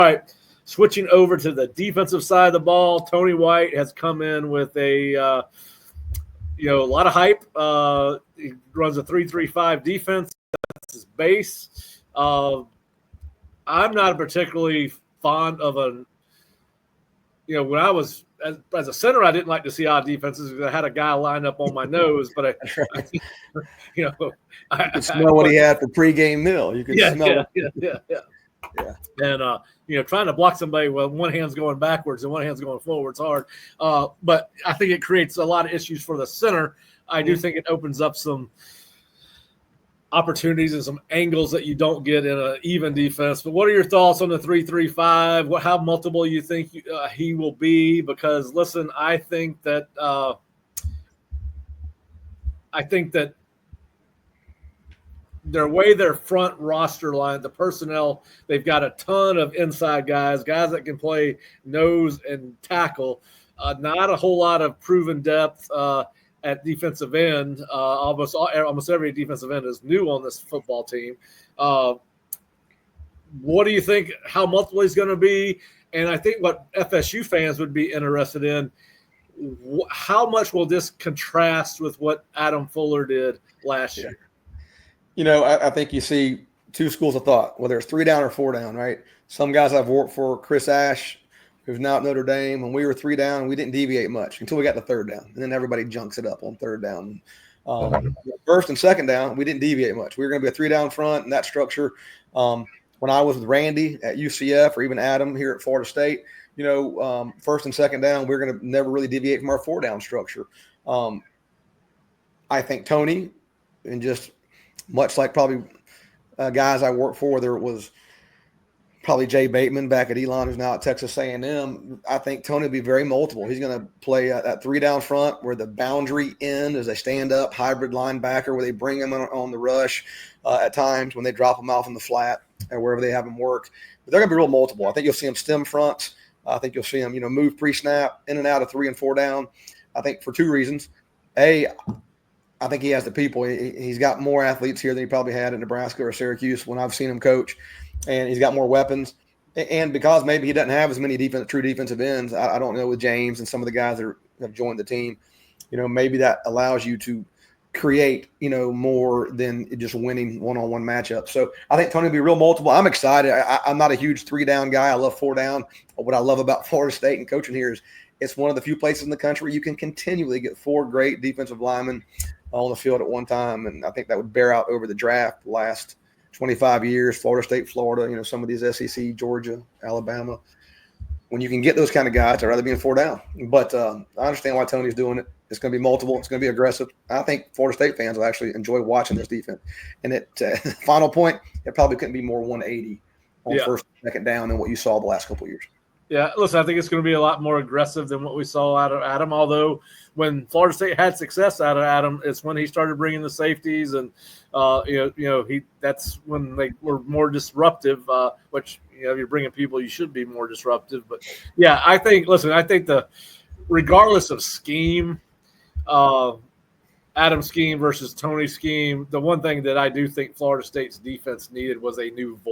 right, switching over to the defensive side of the ball, Tony White has come in with a lot of hype. He runs a 3-3-5 defense. That's his base. I'm not particularly fond of when I was as a center, I didn't like to see odd defenses because I had a guy lined up on my nose. But I think, you could smell what he had for pregame meal. You could smell it. Yeah. And, trying to block somebody with one hand's going backwards and one hand's going forward is hard. But I think it creates a lot of issues for the center. I do think it opens up some opportunities and some angles that you don't get in an even defense. But what are your thoughts on the 3-3-5? How multiple you think he will be? Because, listen, I think that their front roster line, the personnel, they've got a ton of inside guys that can play nose and tackle. Not a whole lot of proven depth at defensive end. Almost every defensive end is new on this football team. What do you think? How multiple he's going to be? And I think what FSU fans would be interested in, how much will this contrast with what Adam Fuller did last year? I think you see two schools of thought, whether it's 3 down or 4 down, right? Some guys I've worked for, Chris Ash, who's now at Notre Dame, when we were 3 down, we didn't deviate much until we got to 3rd down. And then everybody junks it up on 3rd down. 1st and 2nd down, we didn't deviate much. We were going to be a 3 down front and that structure. When I was with Randy at UCF or even Adam here at Florida State, 1st and 2nd down, we're going to never really deviate from our 4 down structure. I think Tony, and just much like probably guys I worked for, there was probably Jay Bateman back at Elon, who's now at Texas A&M. I think Tony will be very multiple. He's going to play that 3 down front where the boundary end is a stand-up hybrid linebacker where they bring him on the rush at times when they drop him off in the flat or wherever they have him work. But they're going to be real multiple. I think you'll see him stem fronts. I think you'll see him, move pre-snap in and out of 3 and 4 down. I think for 2 reasons. A, I think he has the people. He's got more athletes here than he probably had in Nebraska or Syracuse when I've seen him coach. And he's got more weapons. And because maybe he doesn't have as many true defensive ends, I don't know, with James and some of the guys that have joined the team, maybe that allows you to create, more than just winning one-on-one matchups. So I think Tony will be real multiple. I'm excited. I'm not a huge 3 down guy. I love 4 down. What I love about Florida State and coaching here is it's one of the few places in the country where you can continually get 4 great defensive linemen on the field at one time. And I think that would bear out over the draft the last 25 years, Florida State, Florida, some of these SEC, Georgia, Alabama. When you can get those kind of guys, I'd rather be in 4 down. But I understand why Tony's doing it. It's going to be multiple. It's going to be aggressive. I think Florida State fans will actually enjoy watching this defense. And final point, it probably couldn't be more 180 on 1st and 2nd down than what you saw the last couple of years. Yeah, listen, I think it's going to be a lot more aggressive than what we saw out of Adam, although when Florida State had success out of Adam, it's when he started bringing the safeties and, that's when they were more disruptive, which, you're bringing people, you should be more disruptive. But, yeah, I think regardless of scheme, Adam's scheme versus Tony's scheme, the one thing that I do think Florida State's defense needed was a new voice.